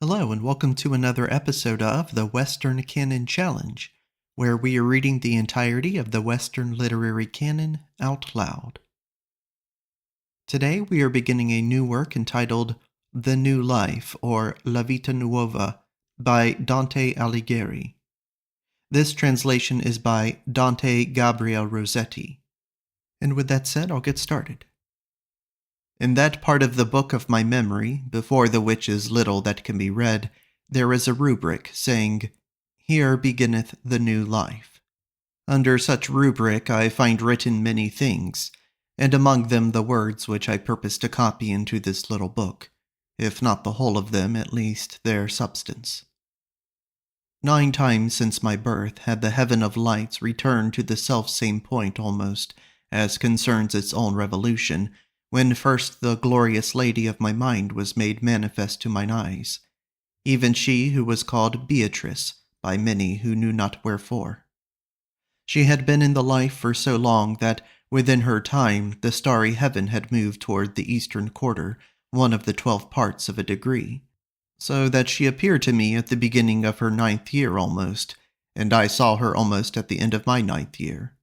Hello, and welcome to another episode of the Western Canon Challenge, where we are reading the entirety of the Western literary canon out loud. Today we are beginning a new work entitled The New Life, or La Vita Nuova, by Dante Alighieri. This translation is by Dante Gabriel Rossetti. And with that said, I'll get started. In that part of the book of my memory, before the which is little that can be read, there is a rubric saying, "Here beginneth the new life." Under such rubric I find written many things, and among them the words which I purpose to copy into this little book, if not the whole of them, at least their substance. 9 times since my birth had the heaven of lights returned to the self-same point almost, as concerns its own revolution, when first the glorious lady of my mind was made manifest to mine eyes, even she who was called Beatrice by many who knew not wherefore. She had been in the life for so long that within her time the starry heaven had moved toward the eastern quarter, one of the 12 parts of a degree, so that she appeared to me at the beginning of her 9th year almost, and I saw her almost at the end of my 9th year.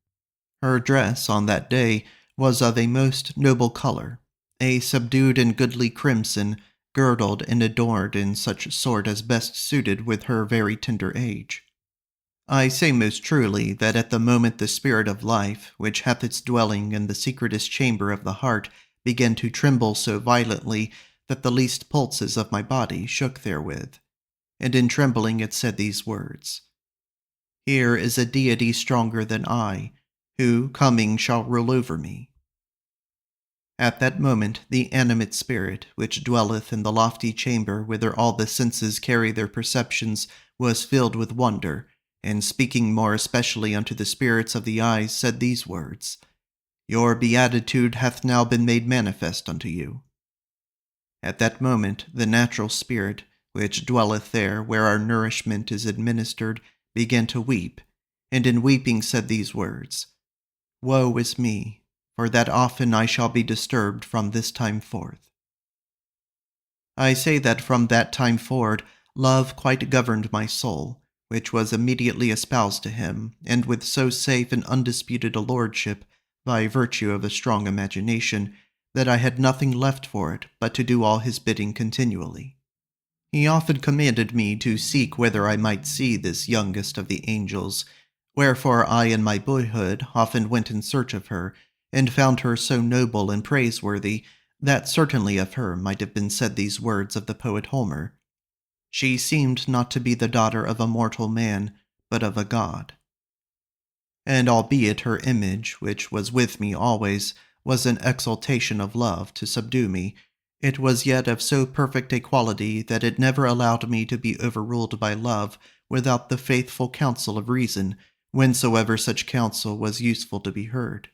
Her dress on that day was of a most noble color, a subdued and goodly crimson, girdled and adorned in such sort as best suited with her very tender age. I say most truly that at the moment the spirit of life, which hath its dwelling in the secretest chamber of the heart, began to tremble so violently that the least pulses of my body shook therewith, and in trembling it said these words, "Here is a deity stronger than I, who, coming, shall rule over me." At that moment the animate spirit, which dwelleth in the lofty chamber whither all the senses carry their perceptions, was filled with wonder, and speaking more especially unto the spirits of the eyes, said these words, "Your beatitude hath now been made manifest unto you." At that moment the natural spirit, which dwelleth there where our nourishment is administered, began to weep, and in weeping said these words, "Woe is me, for that often I shall be disturbed from this time forth." I say that from that time forward love quite governed my soul, which was immediately espoused to him, and with so safe and undisputed a lordship, by virtue of a strong imagination, that I had nothing left for it but to do all his bidding continually. He often commanded me to seek whether I might see this youngest of the angels, wherefore I in my boyhood often went in search of her, and found her so noble and praiseworthy that certainly of her might have been said these words of the poet Homer, "She seemed not to be the daughter of a mortal man, but of a god." And albeit her image, which was with me always, was an exaltation of love to subdue me, it was yet of so perfect a quality that it never allowed me to be overruled by love without the faithful counsel of reason, whensoever such counsel was useful to be heard.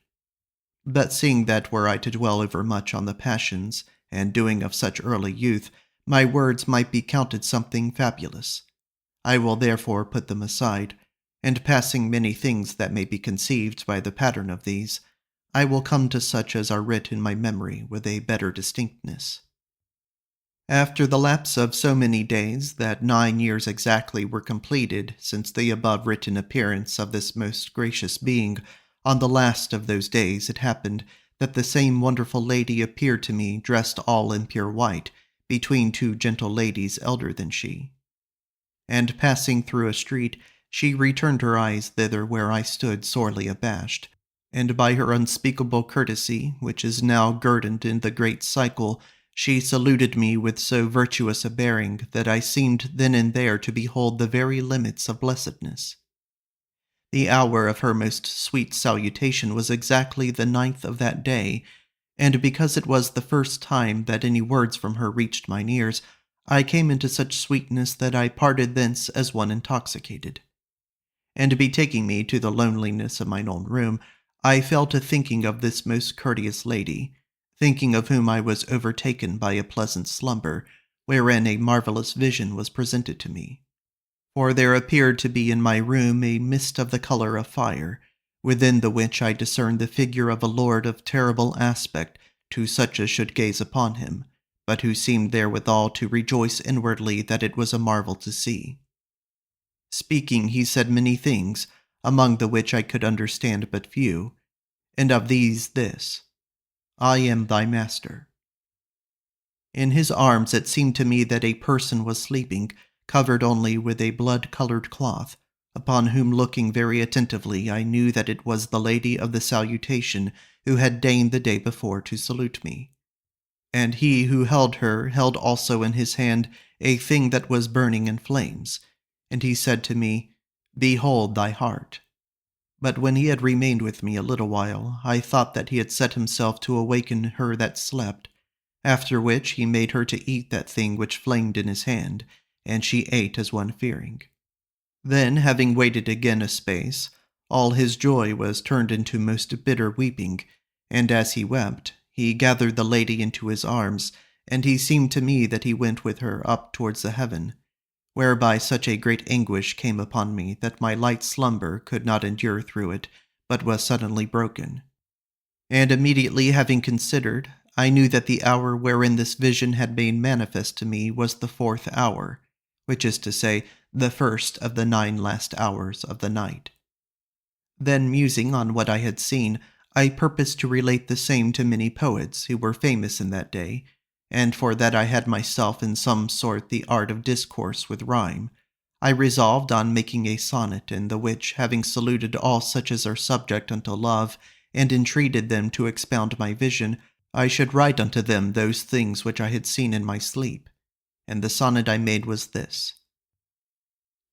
But seeing that were I to dwell overmuch on the passions, and doing of such early youth, my words might be counted something fabulous, I will therefore put them aside, and passing many things that may be conceived by the pattern of these, I will come to such as are writ in my memory with a better distinctness. After the lapse of so many days that 9 years exactly were completed since the above written appearance of this most gracious being, on the last of those days it happened that the same wonderful lady appeared to me dressed all in pure white, between 2 gentle ladies elder than she. And passing through a street, she returned her eyes thither where I stood sorely abashed, and by her unspeakable courtesy, which is now guerdoned in the great cycle, she saluted me with so virtuous a bearing that I seemed then and there to behold the very limits of blessedness. The hour of her most sweet salutation was exactly the 9th of that day, and because it was the first time that any words from her reached mine ears, I came into such sweetness that I parted thence as one intoxicated. And betaking me to the loneliness of mine own room, I fell to thinking of this most courteous lady, thinking of whom I was overtaken by a pleasant slumber, wherein a marvelous vision was presented to me. For there appeared to be in my room a mist of the color of fire, within the which I discerned the figure of a lord of terrible aspect to such as should gaze upon him, but who seemed therewithal to rejoice inwardly that it was a marvel to see. Speaking, he said many things, among the which I could understand but few, and of these this: I am thy master. In his arms it seemed to me that a person was sleeping, covered only with a blood-colored cloth, upon whom looking very attentively I knew that it was the lady of the salutation who had deigned the day before to salute me. And he who held her held also in his hand a thing that was burning in flames, and he said to me, Behold thy heart. But when he had remained with me a little while, I thought that he had set himself to awaken her that slept, after which he made her to eat that thing which flamed in his hand, and she ate as one fearing. Then, having waited again a space, all his joy was turned into most bitter weeping, and as he wept, he gathered the lady into his arms, and he seemed to me that he went with her up towards the heaven, whereby such a great anguish came upon me that my light slumber could not endure through it, but was suddenly broken. And immediately having considered, I knew that the hour wherein this vision had been manifest to me was the 4th hour, which is to say, the first of the 9 last hours of the night. Then, musing on what I had seen, I purposed to relate the same to many poets who were famous in that day, and for that I had myself in some sort the art of discourse with rhyme, I resolved on making a sonnet, in the which, having saluted all such as are subject unto love, and entreated them to expound my vision, I should write unto them those things which I had seen in my sleep. And the sonnet I made was this: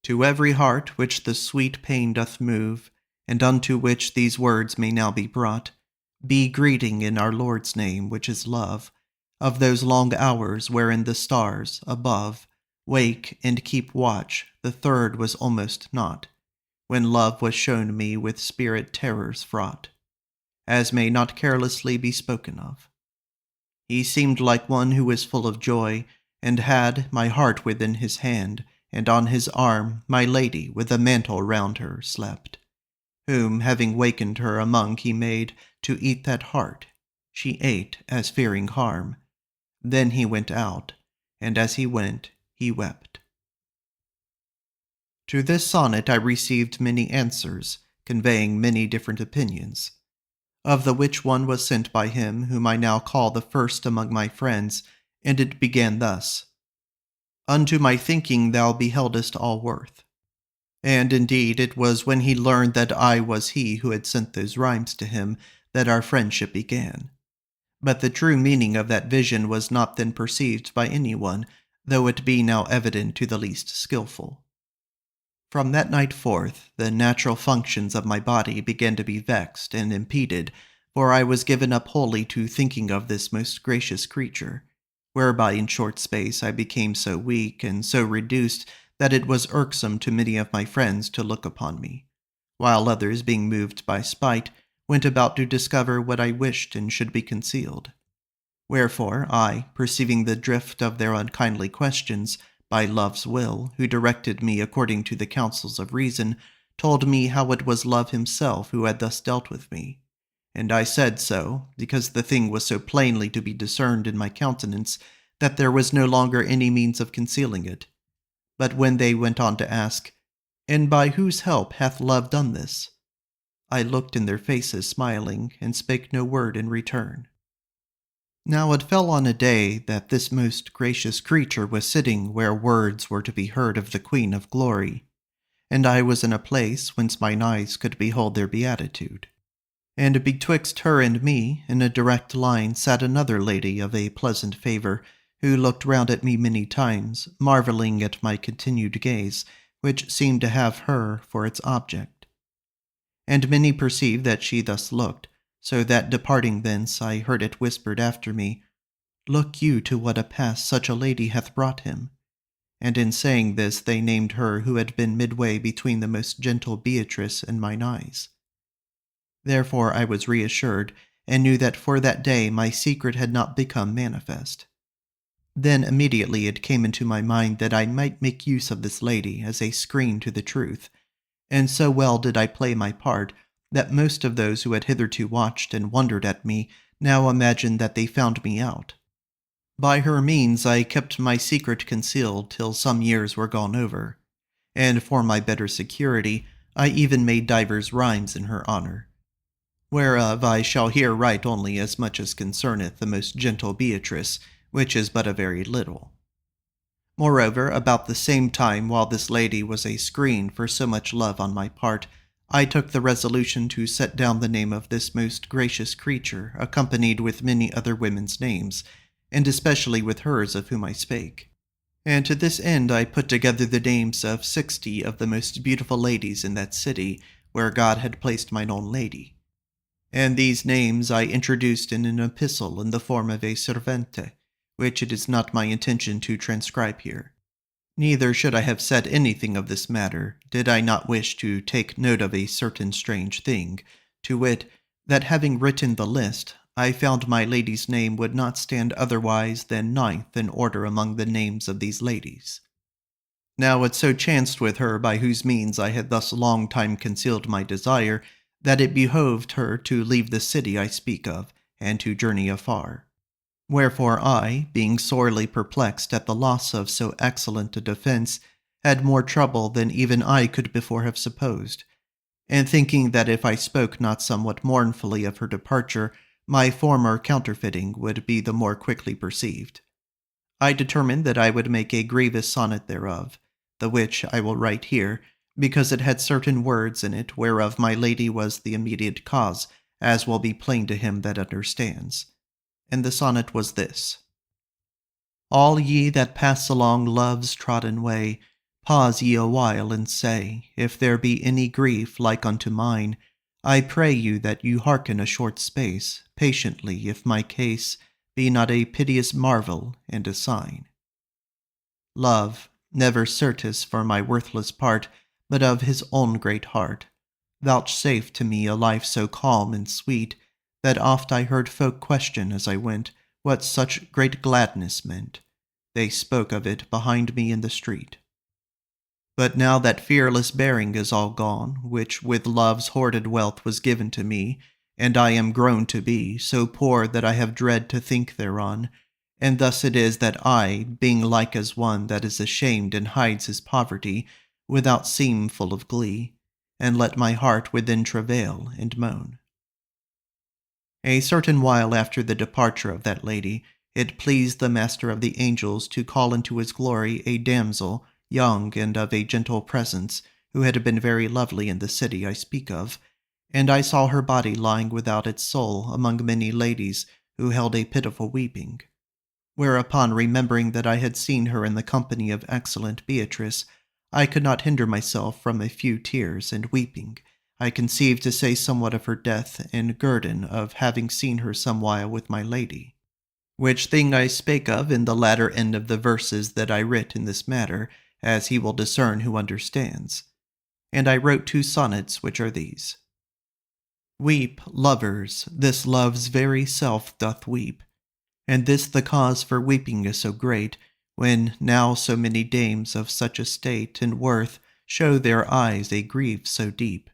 To every heart which the sweet pain doth move, and unto which these words may now be brought, be greeting in our Lord's name, which is love, of those long hours wherein the stars, above, wake and keep watch. The third was almost not, when love was shown me with spirit terrors fraught, as may not carelessly be spoken of. He seemed like one who was full of joy, and had my heart within his hand, and on his arm my lady with a mantle round her slept, whom, having wakened her among, he made to eat that heart. She ate, as fearing harm. Then he went out, and as he went, he wept. To this sonnet I received many answers, conveying many different opinions, of the which one was sent by him whom I now call the first among my friends, and it began thus: Unto my thinking thou beheldest all worth. And indeed it was when he learned that I was he who had sent those rhymes to him that our friendship began. But the true meaning of that vision was not then perceived by anyone, though it be now evident to the least skilful. From that night forth, the natural functions of my body began to be vexed and impeded, for I was given up wholly to thinking of this most gracious creature, whereby in short space I became so weak and so reduced that it was irksome to many of my friends to look upon me, while others, being moved by spite, went about to discover what I wished and should be concealed. Wherefore I, perceiving the drift of their unkindly questions, by love's will, who directed me according to the counsels of reason, told me how it was love himself who had thus dealt with me. And I said so, because the thing was so plainly to be discerned in my countenance that there was no longer any means of concealing it. But when they went on to ask, And by whose help hath love done this? I looked in their faces, smiling, and spake no word in return. Now it fell on a day that this most gracious creature was sitting where words were to be heard of the Queen of Glory, and I was in a place whence mine eyes could behold their beatitude. And betwixt her and me, in a direct line, sat another lady of a pleasant favour, who looked round at me many times, marvelling at my continued gaze, which seemed to have her for its object. And many perceived that she thus looked, so that departing thence I heard it whispered after me, Look you to what a pass such a lady hath brought him. And in saying this they named her who had been midway between the most gentle Beatrice and mine eyes. Therefore I was reassured, and knew that for that day my secret had not become manifest. Then immediately it came into my mind that I might make use of this lady as a screen to the truth, and so well did I play my part that most of those who had hitherto watched and wondered at me now imagined that they found me out. By her means I kept my secret concealed till some years were gone over, and for my better security I even made divers rhymes in her honour, whereof I shall here write only as much as concerneth the most gentle Beatrice, which is but a very little. Moreover, about the same time, while this lady was a screen for so much love on my part, I took the resolution to set down the name of this most gracious creature, accompanied with many other women's names, and especially with hers of whom I spake. And to this end I put together the names of 60 of the most beautiful ladies in that city, where God had placed mine own lady. And these names I introduced in an epistle in the form of a servente, which it is not my intention to transcribe here. Neither should I have said anything of this matter, did I not wish to take note of a certain strange thing, to wit, that having written the list, I found my lady's name would not stand otherwise than ninth in order among the names of these ladies. Now it so chanced with her by whose means I had thus long time concealed my desire, that it behoved her to leave the city I speak of, and to journey afar. Wherefore I, being sorely perplexed at the loss of so excellent a defence, had more trouble than even I could before have supposed, and thinking that if I spoke not somewhat mournfully of her departure, my former counterfeiting would be the more quickly perceived, I determined that I would make a grievous sonnet thereof, the which I will write here, because it had certain words in it whereof my lady was the immediate cause, as will be plain to him that understands. And the sonnet was this: All ye that pass along love's trodden way, pause ye a while and say, if there be any grief like unto mine, I pray you that you hearken a short space, patiently, if my case be not a piteous marvel and a sign. Love, never certes for my worthless part, but of his own great heart, vouchsafe to me a life so calm and sweet, that oft I heard folk question as I went, what such great gladness meant. They spoke of it behind me in the street. But now that fearless bearing is all gone, which with love's hoarded wealth was given to me, and I am grown to be so poor that I have dread to think thereon, and thus it is that I, being like as one that is ashamed and hides his poverty, without seem full of glee, and let my heart within travail and moan. A certain while after the departure of that lady, it pleased the master of the angels to call into his glory a damsel, young and of a gentle presence, who had been very lovely in the city I speak of, and I saw her body lying without its soul among many ladies who held a pitiful weeping. Whereupon, remembering that I had seen her in the company of excellent Beatrice, I could not hinder myself from a few tears, and weeping, I conceived to say somewhat of her death and guerdon of having seen her some while with my lady. Which thing I spake of in the latter end of the verses that I writ in this matter, as he will discern who understands. And I wrote 2 sonnets, which are these: Weep, lovers, this love's very self doth weep, and this the cause for weeping is so great, when now so many dames of such estate and worth show their eyes a grief so deep,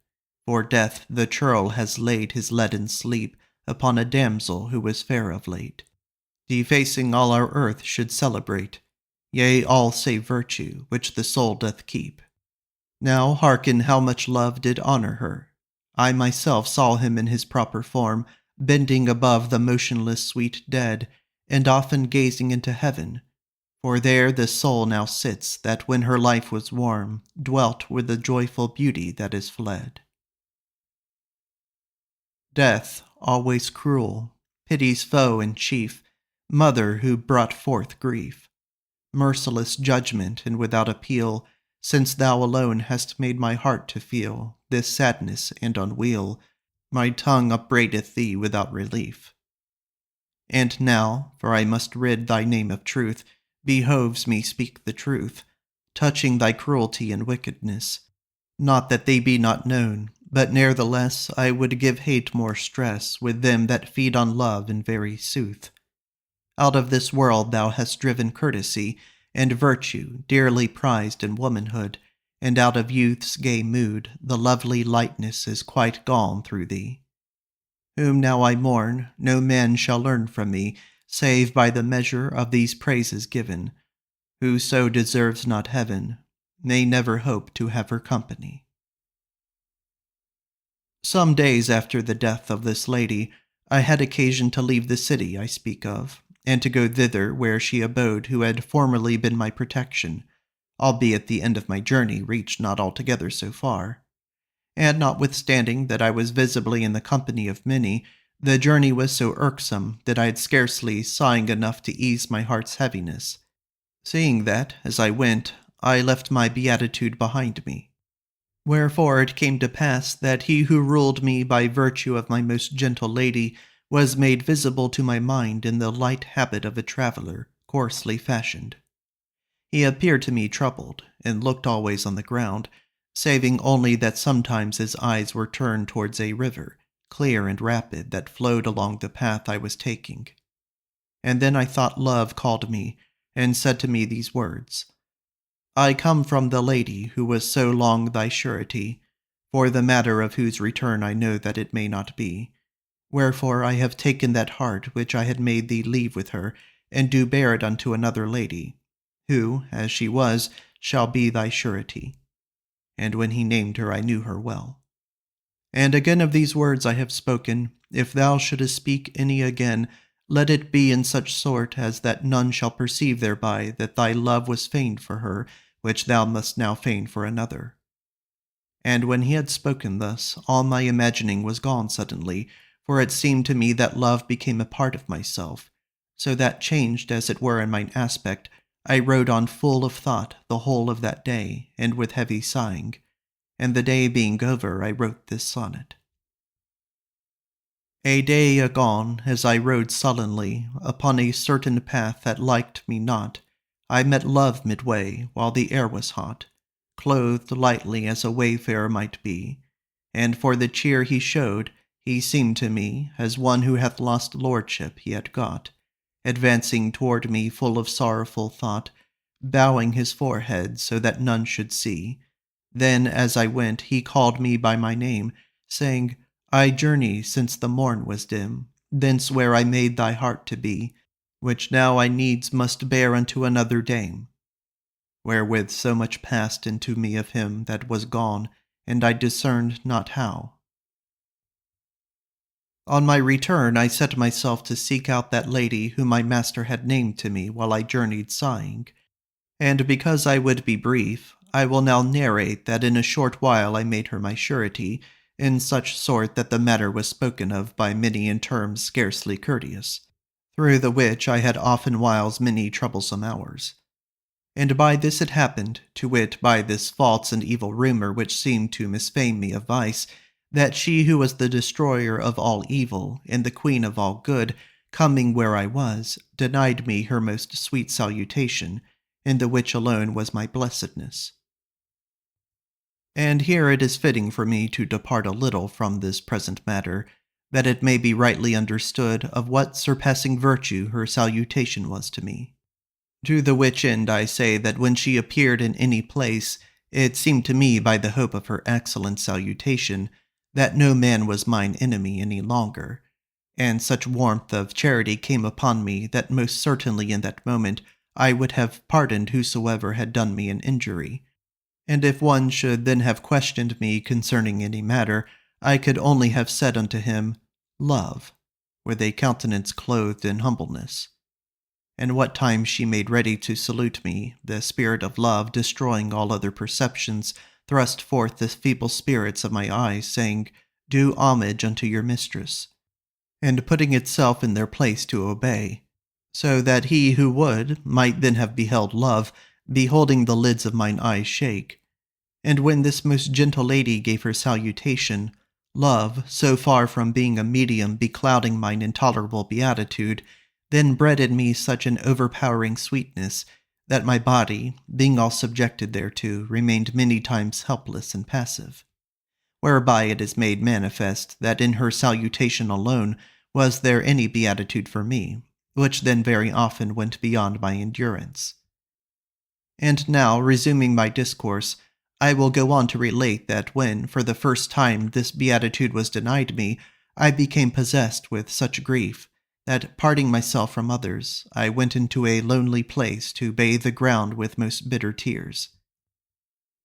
for death the churl has laid his leaden sleep upon a damsel who was fair of late, defacing all our earth should celebrate, yea, all save virtue, which the soul doth keep. Now hearken how much love did honour her. I myself saw him in his proper form, bending above the motionless sweet dead, and often gazing into heaven, for there the soul now sits that when her life was warm, dwelt with the joyful beauty that is fled. Death, always cruel, pity's foe and chief, mother who brought forth grief, merciless judgment and without appeal, since thou alone hast made my heart to feel this sadness and unweal, my tongue upbraideth thee without relief. And now, for I must rid thy name of truth, behoves me speak the truth, touching thy cruelty and wickedness, not that they be not known, but ne'ertheless I would give hate more stress with them that feed on love in very sooth. Out of this world thou hast driven courtesy and virtue dearly prized in womanhood, and out of youth's gay mood the lovely lightness is quite gone through thee. Whom now I mourn, no man shall learn from me, save by the measure of these praises given. Whoso deserves not heaven may never hope to have her company. Some days after the death of this lady, I had occasion to leave the city I speak of, and to go thither where she abode who had formerly been my protection, albeit the end of my journey reached not altogether so far. And notwithstanding that I was visibly in the company of many, the journey was so irksome that I had scarcely sighing enough to ease my heart's heaviness, seeing that, as I went, I left my beatitude behind me. Wherefore it came to pass that he who ruled me by virtue of my most gentle lady was made visible to my mind in the light habit of a traveller, coarsely fashioned. He appeared to me troubled, and looked always on the ground, saving only that sometimes his eyes were turned towards a river, clear and rapid, that flowed along the path I was taking. And then I thought love called me, and said to me these words: I come from the lady who was so long thy surety, for the matter of whose return I know that it may not be. Wherefore I have taken that heart which I had made thee leave with her, and do bear it unto another lady, who, as she was, shall be thy surety. And when he named her, I knew her well. And again of these words I have spoken, if thou shouldest speak any again, let it be in such sort as that none shall perceive thereby that thy love was feigned for her, which thou must now feign for another. And when he had spoken thus, all my imagining was gone suddenly, for it seemed to me that love became a part of myself, so that, changed as it were in mine aspect, I rode on full of thought the whole of that day, and with heavy sighing. And the day being over, I wrote this sonnet. A day agone, as I rode sullenly upon a certain path that liked me not, I met love midway, while the air was hot, clothed lightly as a wayfarer might be, and for the cheer he showed, he seemed to me as one who hath lost lordship he had got, advancing toward me full of sorrowful thought, bowing his forehead so that none should see. Then, as I went, he called me by my name, saying, I journey since the morn was dim, thence where I made thy heart to be, which now I needs must bear unto another dame. Wherewith so much passed into me of him that was gone, and I discerned not how. On my return, I set myself to seek out that lady whom my master had named to me while I journeyed sighing. And because I would be brief, I will now narrate that in a short while I made her my surety, in such sort that the matter was spoken of by many in terms scarcely courteous, through the which I had often whiles many troublesome hours. And by this it happened, to wit, by this false and evil rumour which seemed to misfame me of vice, that she who was the destroyer of all evil, and the queen of all good, coming where I was, denied me her most sweet salutation, in the which alone was my blessedness. And here it is fitting for me to depart a little from this present matter, that it may be rightly understood of what surpassing virtue her salutation was to me. To the which end I say that when she appeared in any place, it seemed to me by the hope of her excellent salutation, that no man was mine enemy any longer, and such warmth of charity came upon me that most certainly in that moment I would have pardoned whosoever had done me an injury. And if one should then have questioned me concerning any matter, I could only have said unto him, Love, with a countenance clothed in humbleness. And what time she made ready to salute me, the spirit of love, destroying all other perceptions, thrust forth the feeble spirits of my eyes, saying, Do homage unto your mistress, and putting itself in their place to obey, so that he who would might then have beheld love, beholding the lids of mine eyes shake. And when this most gentle lady gave her salutation, love, so far from being a medium beclouding mine intolerable beatitude, then bred in me such an overpowering sweetness, that my body, being all subjected thereto, remained many times helpless and passive. Whereby it is made manifest that in her salutation alone was there any beatitude for me, which then very often went beyond my endurance. And now, resuming my discourse, I will go on to relate that when, for the first time, this beatitude was denied me, I became possessed with such grief, that, parting myself from others, I went into a lonely place to bathe the ground with most bitter tears.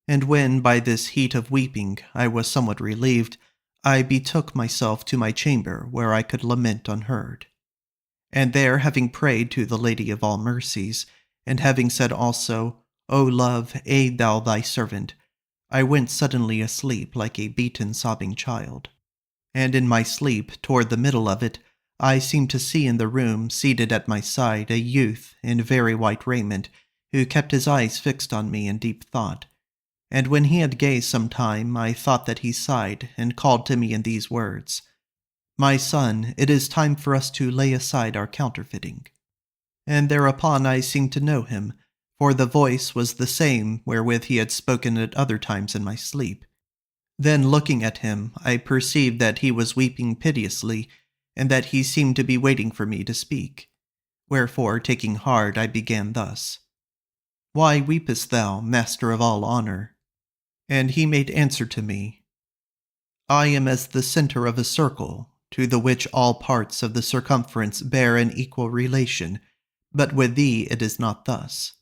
And when, by this heat of weeping, I was somewhat relieved, I betook myself to my chamber where I could lament unheard. And there, having prayed to the Lady of all mercies, and having said also, O love, aid thou thy servant, I went suddenly asleep like a beaten, sobbing child. And in my sleep, toward the middle of it, I seemed to see in the room, seated at my side, a youth in very white raiment, who kept his eyes fixed on me in deep thought. And when he had gazed some time, I thought that he sighed, and called to me in these words, My son, it is time for us to lay aside our counterfeiting. And thereupon I seemed to know him, for the voice was the same wherewith he had spoken at other times in my sleep. Then looking at him, I perceived that he was weeping piteously, and that he seemed to be waiting for me to speak. Wherefore, taking heart, I began thus, Why weepest thou, master of all honor? And he made answer to me, I am as the center of a circle, to the which all parts of the circumference bear an equal relation, but with thee it is not thus.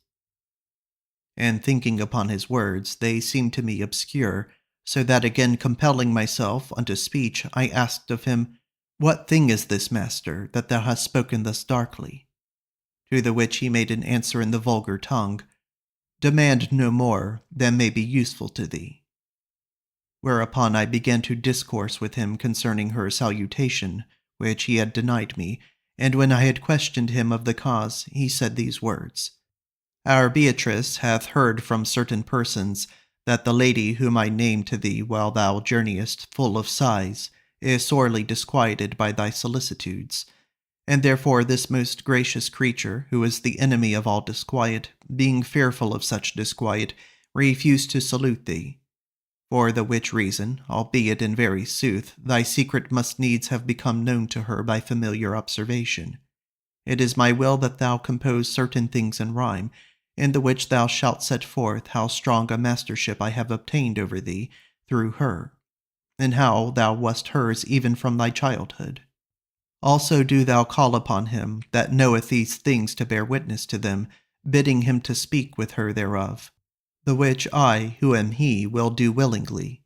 And thinking upon his words, they seemed to me obscure, so that again compelling myself unto speech, I asked of him, What thing is this, master, that thou hast spoken thus darkly? To the which he made an answer in the vulgar tongue, Demand no more than may be useful to thee. Whereupon I began to discourse with him concerning her salutation, which he had denied me, and when I had questioned him of the cause, he said these words, Our Beatrice hath heard from certain persons that the lady whom I named to thee while thou journeyest full of sighs is sorely disquieted by thy solicitudes, and therefore this most gracious creature, who is the enemy of all disquiet, being fearful of such disquiet, refused to salute thee. For the which reason, albeit in very sooth, thy secret must needs have become known to her by familiar observation. It is my will that thou compose certain things in rhyme, in the which thou shalt set forth how strong a mastership I have obtained over thee through her, and how thou wast hers even from thy childhood. Also do thou call upon him that knoweth these things to bear witness to them, bidding him to speak with her thereof, the which I, who am he, will do willingly.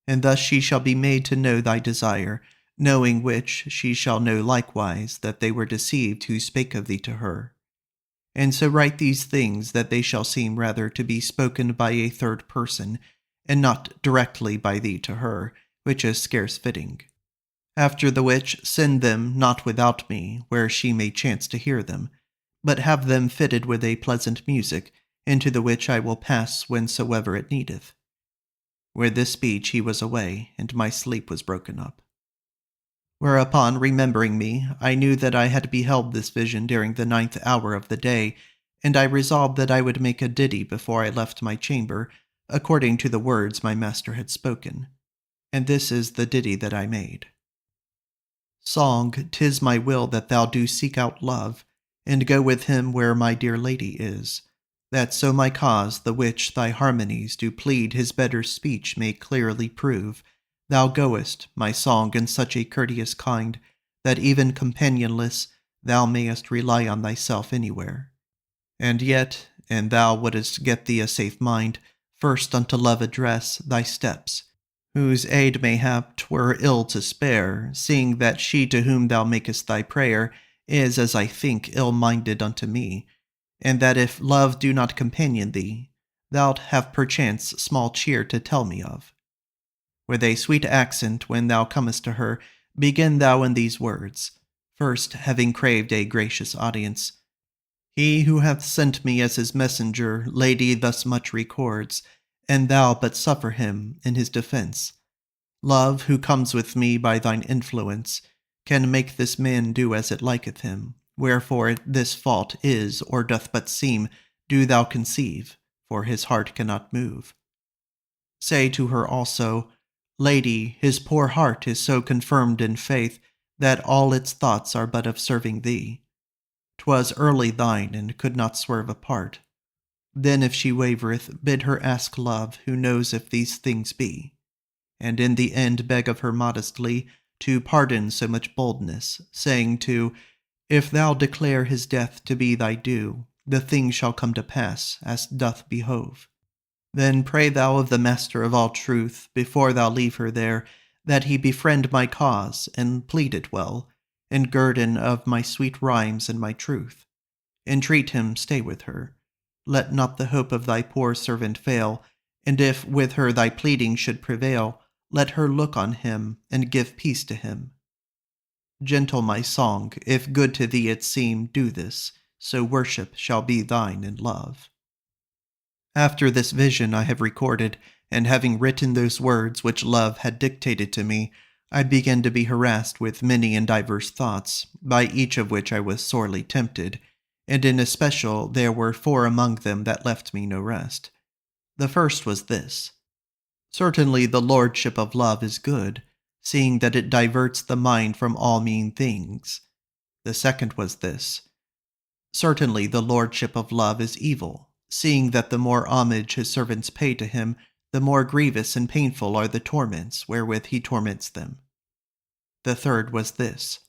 And thus she shall be made to know thy desire, knowing which she shall know likewise that they were deceived who spake of thee to her. And so write these things that they shall seem rather to be spoken by a third person, and not directly by thee to her, which is scarce fitting. After the which send them not without me, where she may chance to hear them, but have them fitted with a pleasant music, into the which I will pass whensoever it needeth. With this speech he was away, and my sleep was broken up. Whereupon, remembering me, I knew that I had beheld this vision during the 9th hour of the day, and I resolved that I would make a ditty before I left my chamber, according to the words my master had spoken. And this is the ditty that I made. Song, 'tis my will that thou do seek out love, and go with him where my dear lady is, that so my cause, the which thy harmonies do plead his better speech may clearly prove, thou goest, my song, in such a courteous kind, that even companionless thou mayest rely on thyself anywhere. And yet, an thou wouldest get thee a safe mind, first unto love address thy steps, whose aid mayhap 'twere ill to spare, seeing that she to whom thou makest thy prayer is, as I think, ill-minded unto me, and that if love do not companion thee, thou'lt have perchance small cheer to tell me of. With a sweet accent, when thou comest to her, begin thou in these words, first having craved a gracious audience. He who hath sent me as his messenger, lady, thus much records, and thou but suffer him in his defence. Love, who comes with me by thine influence, can make this man do as it liketh him, wherefore this fault is, or doth but seem, do thou conceive, for his heart cannot move. Say to her also, Lady, his poor heart is so confirmed in faith, that all its thoughts are but of serving thee. 'Twas early thine, and could not swerve apart. Then if she wavereth, bid her ask love, who knows if these things be, and in the end beg of her modestly to pardon so much boldness, saying to, If thou declare his death to be thy due, the thing shall come to pass, as doth behove. Then pray thou of the Master of all truth, before thou leave her there, that he befriend my cause, and plead it well, and guerdon of my sweet rhymes and my truth. Entreat him stay with her. Let not the hope of thy poor servant fail, and if with her thy pleading should prevail, let her look on him, and give peace to him. Gentle my song, if good to thee it seem, do this, so worship shall be thine in love. After this vision I have recorded, and having written those words which love had dictated to me, I began to be harassed with many and diverse thoughts, by each of which I was sorely tempted, and in especial there were 4 among them that left me no rest. The first was this: Certainly the lordship of love is good, seeing that it diverts the mind from all mean things. The second was this: Certainly the lordship of love is evil, seeing that the more homage his servants pay to him, the more grievous and painful are the torments wherewith he torments them. The third was this: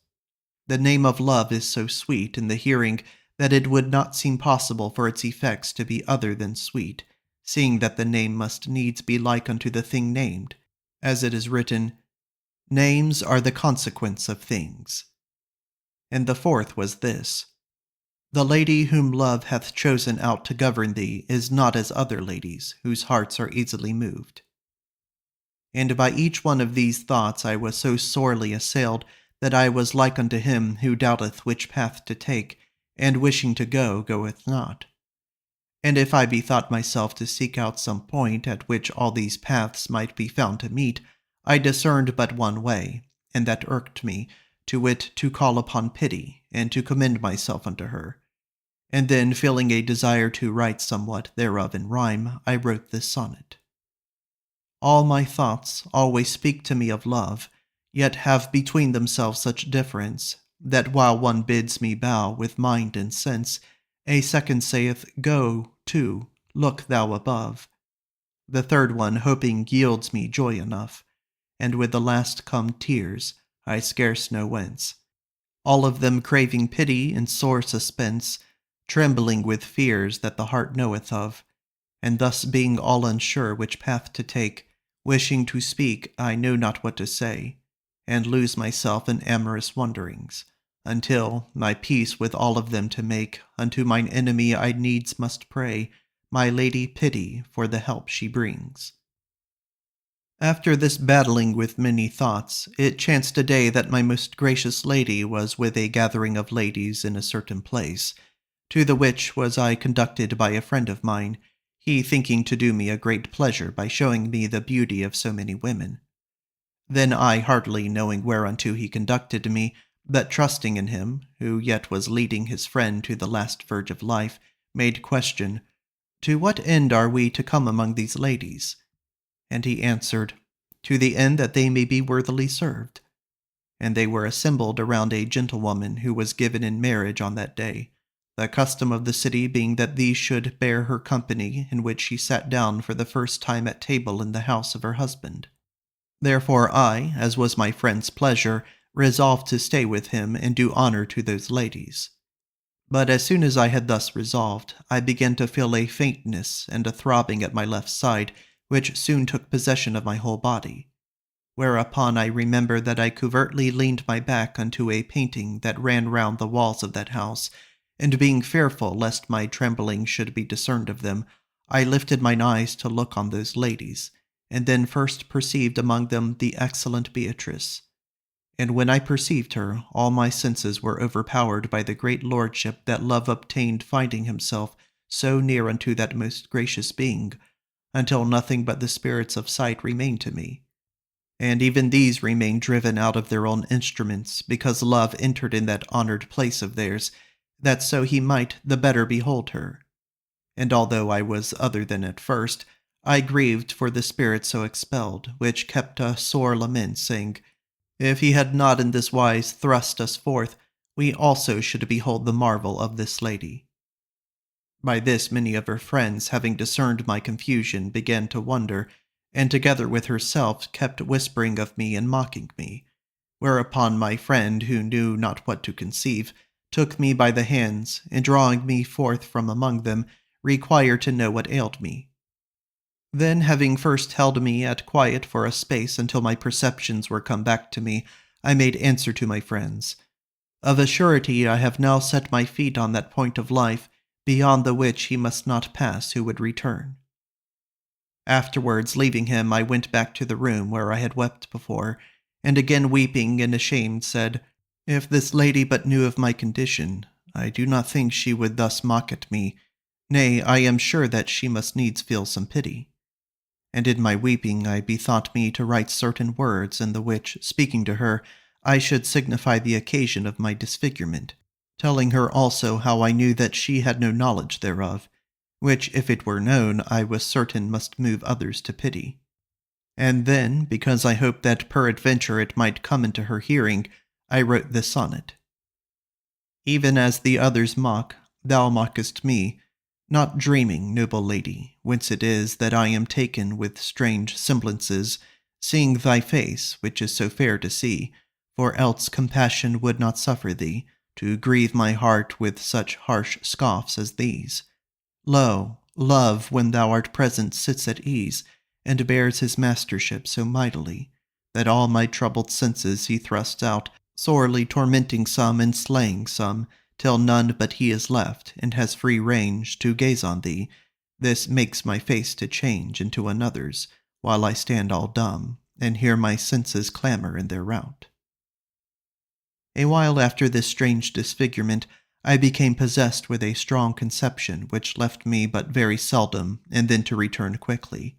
The name of love is so sweet in the hearing that it would not seem possible for its effects to be other than sweet, seeing that the name must needs be like unto the thing named, as it is written, Names are the consequence of things. And the fourth was this: The lady whom love hath chosen out to govern thee is not as other ladies, whose hearts are easily moved. And by each one of these thoughts I was so sorely assailed that I was like unto him who doubteth which path to take, and wishing to go, goeth not. And if I bethought myself to seek out some point at which all these paths might be found to meet, I discerned but one way, and that irked me, to wit, to call upon pity, and to commend myself unto her. And then, feeling a desire to write somewhat thereof in rhyme, I wrote this sonnet. All my thoughts always speak to me of love, yet have between themselves such difference, that while one bids me bow with mind and sense, a second saith, Go, to, look thou above. The third one, hoping, yields me joy enough, and with the last come tears, I scarce know whence. All of them craving pity and sore suspense, trembling with fears that the heart knoweth of, and thus being all unsure which path to take, wishing to speak I know not what to say, and lose myself in amorous wonderings, until, my peace with all of them to make, unto mine enemy I needs must pray, my lady pity for the help she brings. After this battling with many thoughts, it chanced a day that my most gracious lady was with a gathering of ladies in a certain place, to the which was I conducted by a friend of mine, he thinking to do me a great pleasure by showing me the beauty of so many women. Then I, hardly knowing whereunto he conducted me, but trusting in him, who yet was leading his friend to the last verge of life, made question, To what end are we to come among these ladies? And he answered, To the end that they may be worthily served. And they were assembled around a gentlewoman who was given in marriage on that day, the custom of the city being that these should bear her company, in which she sat down for the first time at table in the house of her husband. Therefore I, as was my friend's pleasure, resolved to stay with him and do honor to those ladies. But as soon as I had thus resolved, I began to feel a faintness and a throbbing at my left side, which soon took possession of my whole body. Whereupon I remembered that I covertly leaned my back unto a painting that ran round the walls of that house, and being fearful lest my trembling should be discerned of them, I lifted mine eyes to look on those ladies, and then first perceived among them the excellent Beatrice. And when I perceived her, all my senses were overpowered by the great lordship that love obtained finding himself so near unto that most gracious being, until nothing but the spirits of sight remained to me. And even these remained driven out of their own instruments, because love entered in that honored place of theirs, that so he might the better behold her. And although I was other than at first, I grieved for the spirit so expelled, which kept a sore lament, saying, If he had not in this wise thrust us forth, we also should behold the marvel of this lady. By this many of her friends, having discerned my confusion, began to wonder, and together with herself kept whispering of me and mocking me. Whereupon my friend, who knew not what to conceive, took me by the hands, and drawing me forth from among them, required to know what ailed me. Then, having first held me at quiet for a space until my perceptions were come back to me, I made answer to my friends, "Of a surety I have now set my feet on that point of life, beyond the which he must not pass who would return." Afterwards, leaving him, I went back to the room where I had wept before, and again weeping and ashamed said, "If this lady but knew of my condition, I do not think she would thus mock at me. Nay, I am sure that she must needs feel some pity." And in my weeping I bethought me to write certain words in the which, speaking to her, I should signify the occasion of my disfigurement, telling her also how I knew that she had no knowledge thereof, which, if it were known, I was certain must move others to pity. And then, because I hoped that peradventure it might come into her hearing, I wrote this sonnet. Even as the others mock, thou mockest me, not dreaming, noble lady, whence it is that I am taken with strange semblances, seeing thy face, which is so fair to see, for else compassion would not suffer thee to grieve my heart with such harsh scoffs as these. Lo, love, when thou art present, sits at ease, and bears his mastership so mightily, that all my troubled senses he thrusts out, sorely tormenting some and slaying some, till none but he is left, and has free range to gaze on thee. This makes my face to change into another's, while I stand all dumb, and hear my senses clamour in their rout. A while after this strange disfigurement, I became possessed with a strong conception which left me but very seldom, and then to return quickly.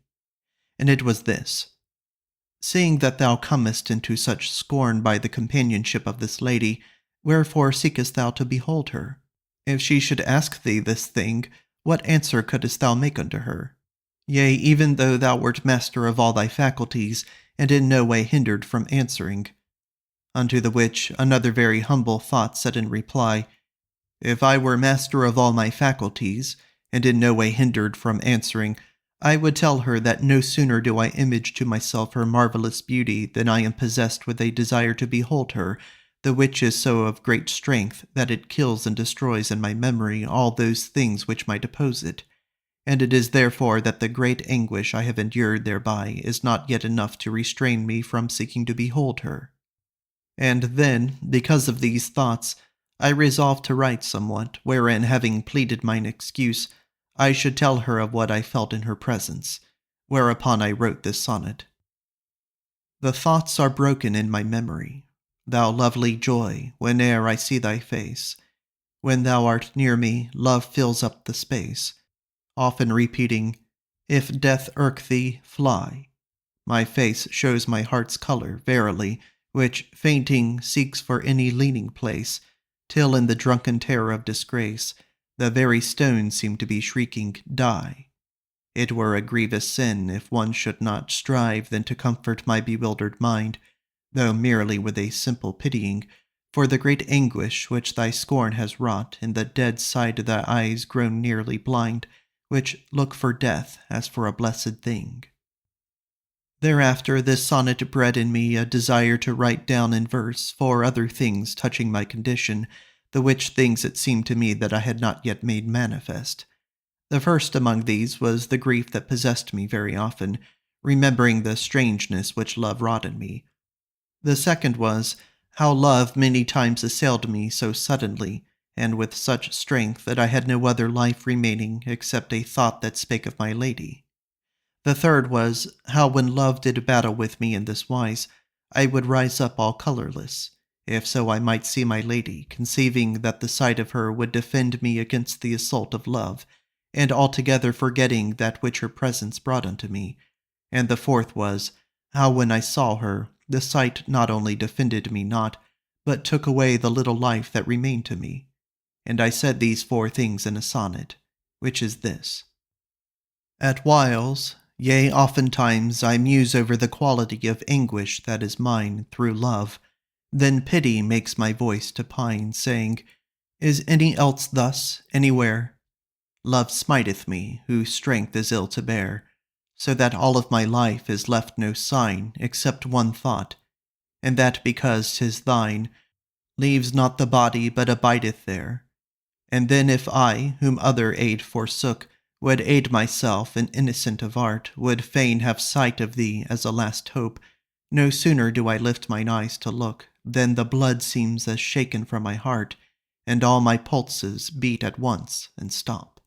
And it was this: seeing that thou comest into such scorn by the companionship of this lady, wherefore seekest thou to behold her? If she should ask thee this thing, what answer couldst thou make unto her? Yea, even though thou wert master of all thy faculties, and in no way hindered from answering. Unto the which another very humble thought said in reply, "If I were master of all my faculties, and in no way hindered from answering, I would tell her that no sooner do I image to myself her marvelous beauty than I am possessed with a desire to behold her, the which is so of great strength that it kills and destroys in my memory all those things which might oppose it. And it is therefore that the great anguish I have endured thereby is not yet enough to restrain me from seeking to behold her." And then, because of these thoughts, I resolved to write somewhat, wherein, having pleaded mine excuse, I should tell her of what I felt in her presence, whereupon I wrote this sonnet. The thoughts are broken in my memory, thou lovely joy, whene'er I see thy face. When thou art near me, love fills up the space, often repeating, "If death irk thee, fly." My face shows my heart's colour, verily, which, fainting, seeks for any leaning place, till in the drunken terror of disgrace, the very stones seem to be shrieking, "Die." It were a grievous sin if one should not strive then to comfort my bewildered mind, though merely with a simple pitying, for the great anguish which thy scorn has wrought in the dead sight of thy eyes grown nearly blind, which look for death as for a blessed thing. Thereafter this sonnet bred in me a desire to write down in verse 4 other things touching my condition, the which things it seemed to me that I had not yet made manifest. The first among these was the grief that possessed me very often, remembering the strangeness which love wrought in me. The second was, how love many times assailed me so suddenly, and with such strength that I had no other life remaining except a thought that spake of my lady. The third was, how when love did battle with me in this wise, I would rise up all colourless, if so I might see my lady, conceiving that the sight of her would defend me against the assault of love, and altogether forgetting that which her presence brought unto me. And the fourth was, how when I saw her, the sight not only defended me not, but took away the little life that remained to me. And I said these 4 things in a sonnet, which is this: At whiles, yea, oftentimes, I muse over the quality of anguish that is mine through love. Then pity makes my voice to pine, saying, "Is any else thus, anywhere?" Love smiteth me, whose strength is ill to bear, so that all of my life is left no sign except one thought, and that because 'tis thine, leaves not the body but abideth there. And then if I, whom other aid forsook, would aid myself, and innocent of art, would fain have sight of thee as a last hope, no sooner do I lift mine eyes to look, than the blood seems as shaken from my heart, and all my pulses beat at once and stop.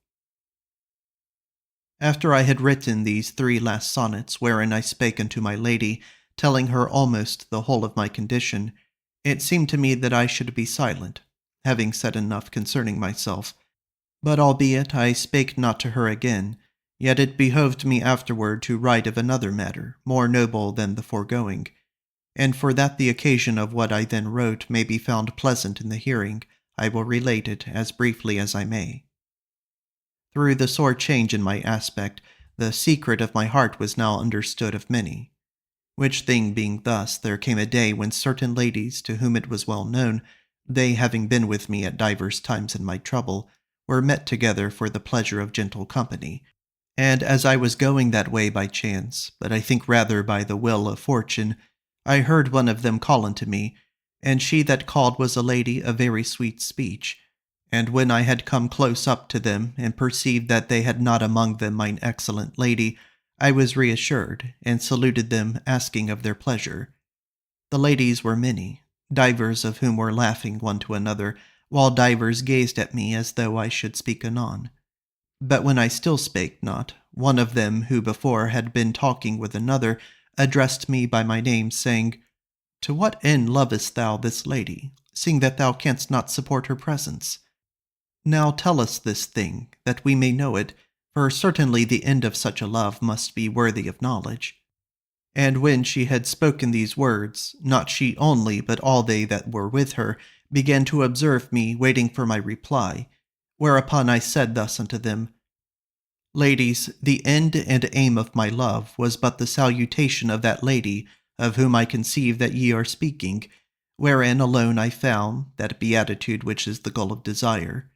After I had written these 3 last sonnets, wherein I spake unto my lady, telling her almost the whole of my condition, it seemed to me that I should be silent, having said enough concerning myself. But albeit I spake not to her again, yet it behoved me afterward to write of another matter, more noble than the foregoing, and for that the occasion of what I then wrote may be found pleasant in the hearing, I will relate it as briefly as I may. Through the sore change in my aspect, the secret of my heart was now understood of many. Which thing being thus, there came a day when certain ladies, to whom it was well known, they having been with me at divers times in my trouble, were met together for the pleasure of gentle company. And as I was going that way by chance, but I think rather by the will of fortune, I heard one of them call unto me, and she that called was a lady of very sweet speech. And when I had come close up to them, and perceived that they had not among them mine excellent lady, I was reassured, and saluted them, asking of their pleasure. The ladies were many, divers of whom were laughing one to another, while divers gazed at me as though I should speak anon. But when I still spake not, one of them, who before had been talking with another, addressed me by my name, saying, To what end lovest thou this lady, seeing that thou canst not support her presence? Now tell us this thing, that we may know it, for certainly the end of such a love must be worthy of knowledge. And when she had spoken these words, not she only, but all they that were with her, began to observe me, waiting for my reply, whereupon I said thus unto them, Ladies, the end and aim of my love was but the salutation of that lady, of whom I conceive that ye are speaking, wherein alone I found that beatitude which is the goal of desire.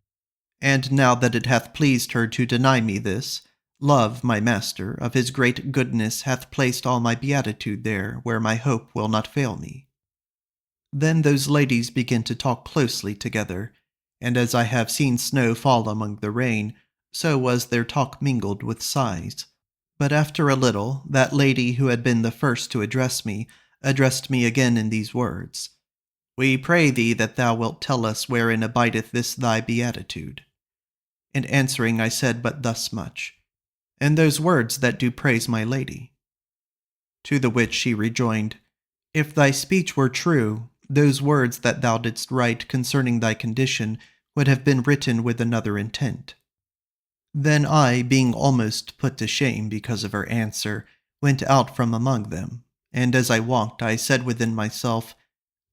And now that it hath pleased her to deny me this, love, my master, of his great goodness hath placed all my beatitude there, where my hope will not fail me. Then those ladies began to talk closely together, and as I have seen snow fall among the rain, so was their talk mingled with sighs. But after a little, that lady who had been the first to address me again in these words, We pray thee that thou wilt tell us wherein abideth this thy beatitude. In answering I said but thus much, And those words that do praise my lady. To the which she rejoined, If thy speech were true, those words that thou didst write concerning thy condition would have been written with another intent. Then I, being almost put to shame because of her answer, went out from among them, and as I walked I said within myself,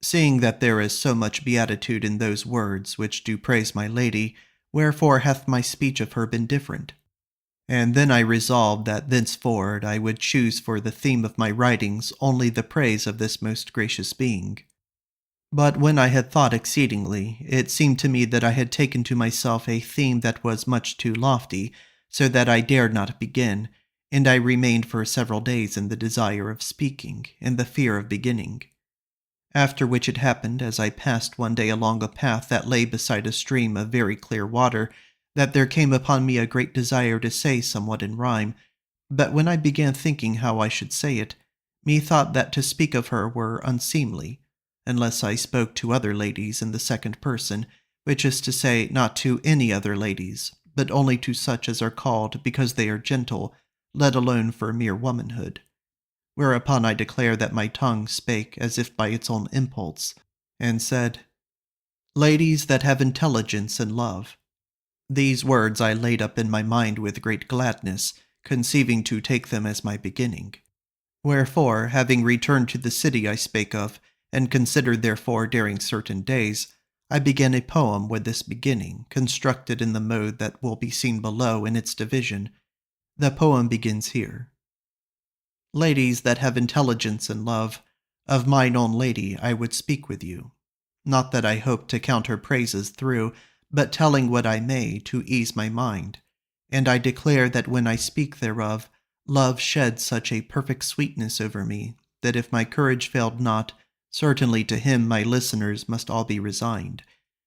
Seeing that there is so much beatitude in those words which do praise my lady, wherefore hath my speech of her been different? And then I resolved that thenceforward I would choose for the theme of my writings only the praise of this most gracious being. But when I had thought exceedingly, it seemed to me that I had taken to myself a theme that was much too lofty, so that I dared not begin, and I remained for several days in the desire of speaking, and the fear of beginning. After which it happened, as I passed one day along a path that lay beside a stream of very clear water, that there came upon me a great desire to say somewhat in rhyme, but when I began thinking how I should say it, methought that to speak of her were unseemly, unless I spoke to other ladies in the second person, which is to say, not to any other ladies, but only to such as are called because they are gentle, let alone for mere womanhood. Whereupon I declare that my tongue spake as if by its own impulse, and said, Ladies that have intelligence and love. These words I laid up in my mind with great gladness, conceiving to take them as my beginning. Wherefore, having returned to the city I spake of, and considered therefore during certain days, I began a poem with this beginning, constructed in the mode that will be seen below in its division. The poem begins here. Ladies that have intelligence and love, of mine own lady I would speak with you. Not that I hope to count her praises through, but telling what I may to ease my mind. And I declare that when I speak thereof, love sheds such a perfect sweetness over me, that if my courage failed not, Certainly to him my listeners must all be resigned.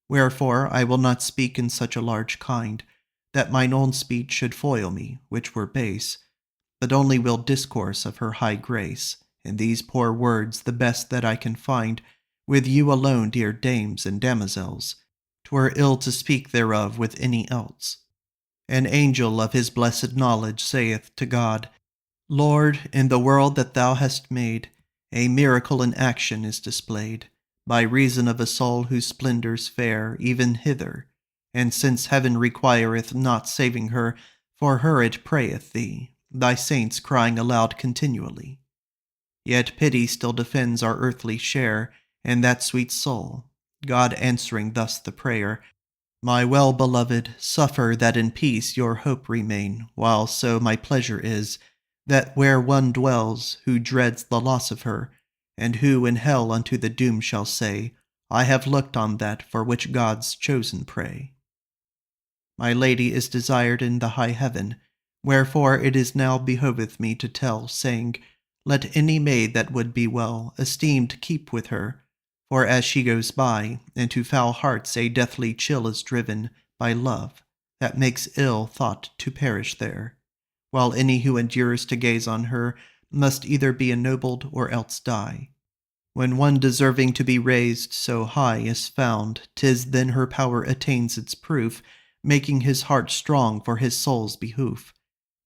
Wherefore I will not speak in such a large kind, that mine own speech should foil me, which were base, but only will discourse of her high grace, in these poor words the best that I can find, with you alone, dear dames and damosels. 'Twere ill to speak thereof with any else. An angel of his blessed knowledge saith to God, Lord, in the world that thou hast made, a miracle in action is displayed, by reason of a soul whose splendors fare even hither. And since heaven requireth not saving her, for her it prayeth thee, thy saints crying aloud continually. Yet pity still defends our earthly share, and that sweet soul, God answering thus the prayer, My well-beloved, suffer that in peace your hope remain, while so my pleasure is, that where one dwells who dreads the loss of her, and who in hell unto the doom shall say, I have looked on that for which God's chosen prey. My lady is desired in the high heaven, wherefore it is now behoveth me to tell, saying, Let any maid that would be well esteemed keep with her, for as she goes by, into foul hearts a deathly chill is driven by love, that makes ill thought to perish there, while any who endures to gaze on her must either be ennobled or else die. When one deserving to be raised so high is found, 'tis then her power attains its proof, making his heart strong for his soul's behoof.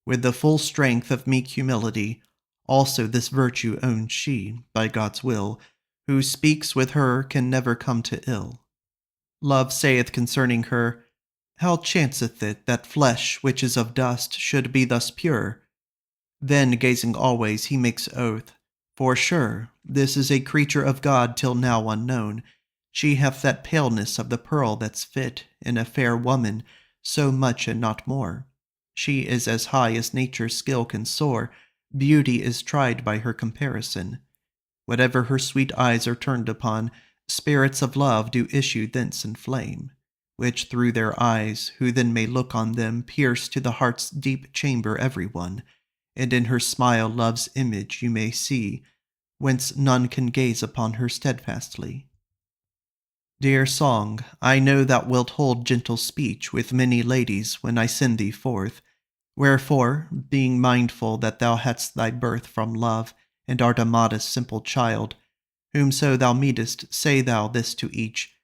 With the full strength of meek humility, also this virtue owns she, by God's will, who speaks with her can never come to ill. Love saith concerning her, How chanceth it that flesh which is of dust should be thus pure? Then gazing always he makes oath, For sure, this is a creature of God till now unknown. She hath that paleness of the pearl that's fit in a fair woman, so much and not more. She is as high as nature's skill can soar, beauty is tried by her comparison. Whatever her sweet eyes are turned upon, spirits of love do issue thence in flame, which through their eyes, who then may look on them, pierce to the heart's deep chamber every one, and in her smile love's image you may see, whence none can gaze upon her steadfastly. Dear song, I know thou wilt hold gentle speech with many ladies when I send thee forth, wherefore, being mindful that thou hadst thy birth from love, and art a modest simple child, whomso thou meetest, say thou this to each,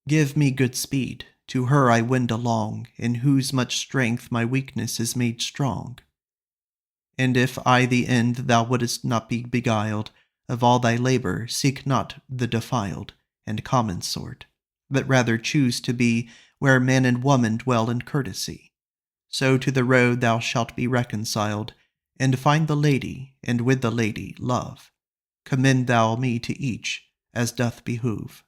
Give me good speed, to her I wend along, in whose much strength my weakness is made strong. And if I the end thou wouldest not be beguiled, of all thy labor seek not the defiled and common sort, but rather choose to be where man and woman dwell in courtesy. So to the road thou shalt be reconciled, and find the lady, and with the lady love. Commend thou me to each, as doth behoove.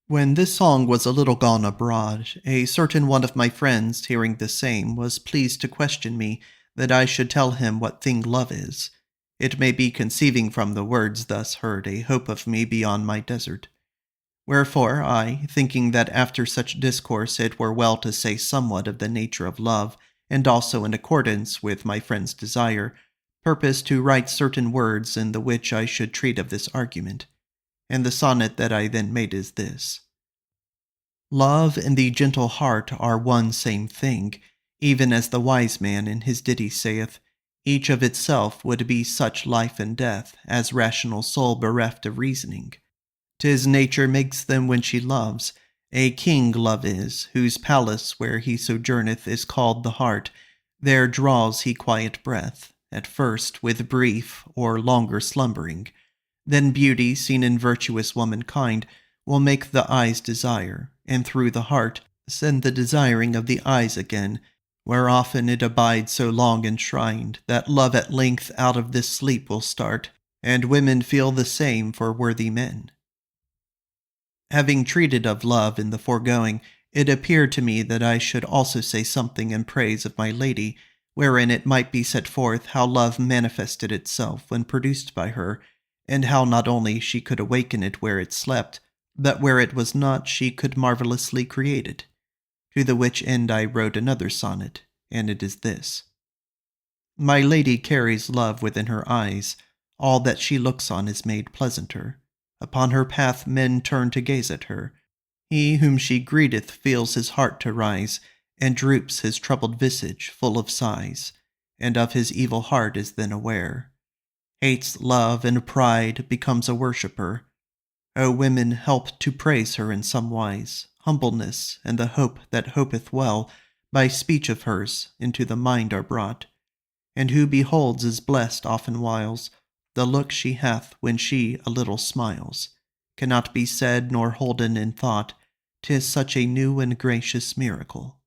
When this song was a little gone abroad, a certain one of my friends, hearing the same, was pleased to question me, that I should tell him what thing love is. It may be conceiving from the words thus heard a hope of me beyond my desert. Wherefore I, thinking that after such discourse it were well to say somewhat of the nature of love, and also in accordance with my friend's desire, purposed to write certain words in the which I should treat of this argument. And the sonnet that I then made is this. Love and the gentle heart are one same thing, even as the wise man in his ditty saith, each of itself would be such life and death as rational soul bereft of reasoning. 'Tis nature makes them when she loves. A king love is, whose palace where he sojourneth is called the heart. There draws he quiet breath, at first with brief or longer slumbering. Then beauty, seen in virtuous womankind, will make the eyes desire, and through the heart send the desiring of the eyes again, where often it abides so long enshrined, that love at length out of this sleep will start, and women feel the same for worthy men. Having treated of love in the foregoing, it appeared to me that I should also say something in praise of my lady, wherein it might be set forth how love manifested itself when produced by her, and how not only she could awaken it where it slept, but where it was not she could marvelously create it. To the which end I wrote another sonnet, and it is this. My lady carries love within her eyes, All that she looks on is made pleasanter. Upon her path men turn to gaze at her. He whom she greeteth feels his heart to rise, and droops his troubled visage full of sighs, and of his evil heart is then aware. Hates love and pride, becomes a worshipper. O women, help to praise her in some wise. Humbleness and the hope that hopeth well, by speech of hers, into the mind are brought. And who beholds is blessed often whiles. The look she hath when she a little smiles cannot be said nor holden in thought. 'Tis such a new and gracious miracle.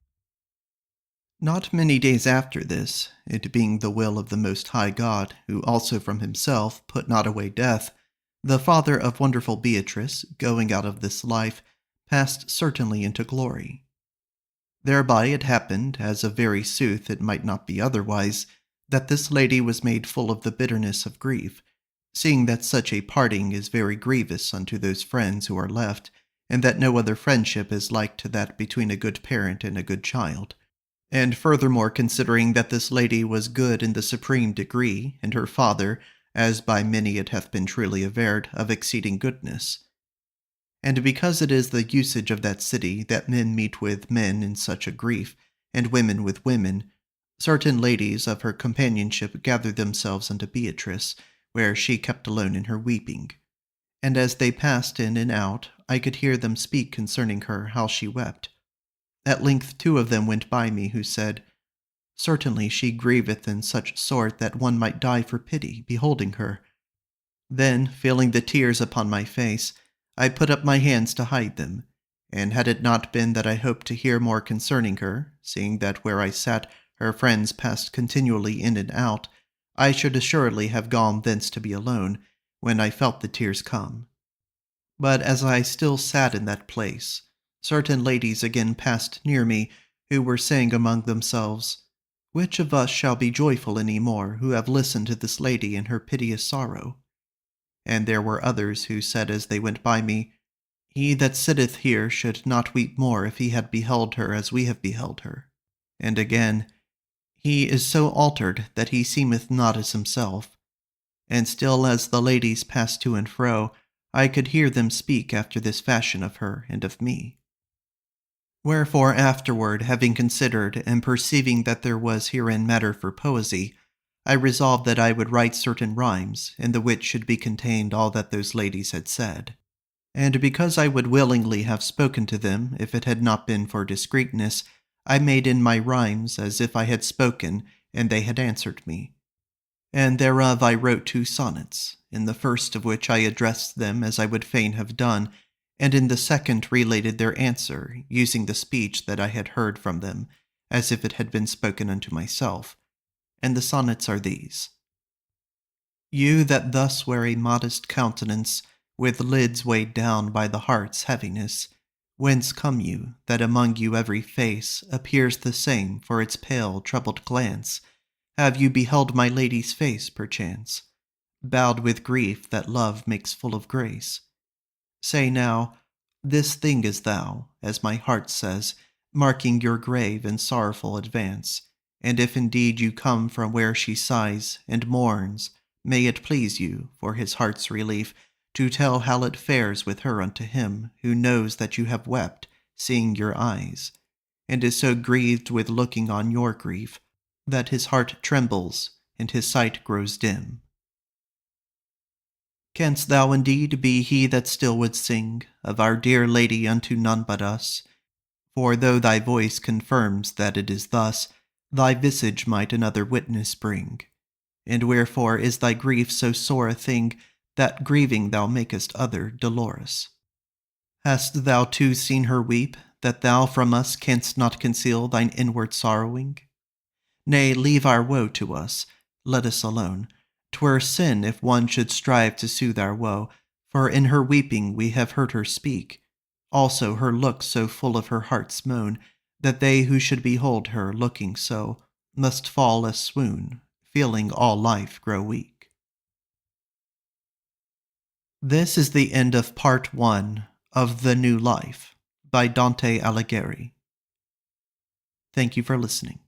Not many days after this, it being the will of the Most High God, who also from himself put not away death, the Father of wonderful Beatrice, going out of this life, passed certainly into glory. Thereby it happened, as of very sooth it might not be otherwise, that this lady was made full of the bitterness of grief, seeing that such a parting is very grievous unto those friends who are left, and that no other friendship is like to that between a good parent and a good child. And furthermore, considering that this lady was good in the supreme degree, and her father, as by many it hath been truly averred, of exceeding goodness. And because it is the usage of that city that men meet with men in such a grief, and women with women, certain ladies of her companionship gathered themselves unto Beatrice, where she kept alone in her weeping. And as they passed in and out, I could hear them speak concerning her, how she wept. At length 2 of them went by me, who said, Certainly she grieveth in such sort that one might die for pity, beholding her. Then, feeling the tears upon my face, I put up my hands to hide them, and had it not been that I hoped to hear more concerning her, seeing that where I sat her friends passed continually in and out, I should assuredly have gone thence to be alone, when I felt the tears come. But as I still sat in that place, certain ladies again passed near me, who were saying among themselves, Which of us shall be joyful any more, who have listened to this lady in her piteous sorrow? And there were others who said as they went by me, He that sitteth here should not weep more if he had beheld her as we have beheld her. And again, He is so altered that he seemeth not as himself. And still as the ladies passed to and fro, I could hear them speak after this fashion of her and of me. Wherefore afterward, having considered, and perceiving that there was herein matter for poesy, I resolved that I would write certain rhymes, in the which should be contained all that those ladies had said. And because I would willingly have spoken to them, if it had not been for discreetness, I made in my rhymes as if I had spoken, and they had answered me. And thereof I wrote 2 sonnets, in the first of which I addressed them as I would fain have done, and in the second related their answer, using the speech that I had heard from them, as if it had been spoken unto myself. And the sonnets are these. You that thus wear a modest countenance, with lids weighed down by the heart's heaviness, whence come you, that among you every face appears the same for its pale, troubled glance? Have you beheld my lady's face, perchance, bowed with grief that love makes full of grace? Say now, this thing is thou, as my heart says, marking your grave and sorrowful advance. And if indeed you come from where she sighs and mourns, may it please you, for his heart's relief, to tell how it fares with her unto him, who knows that you have wept, seeing your eyes, and is so grieved with looking on your grief, that his heart trembles, and his sight grows dim. Canst thou indeed be he that still would sing of our dear Lady unto none but us? For though thy voice confirms that it is thus, thy visage might another witness bring. And wherefore is thy grief so sore a thing, that grieving thou makest other dolorous? Hast thou too seen her weep, that thou from us canst not conceal thine inward sorrowing? Nay, leave our woe to us, let us alone. 'Twere sin if one should strive to soothe our woe, for in her weeping we have heard her speak, also her look so full of her heart's moan, that they who should behold her looking so must fall a swoon, feeling all life grow weak. This is the end of Part 1 of The New Life by Dante Alighieri. Thank you for listening.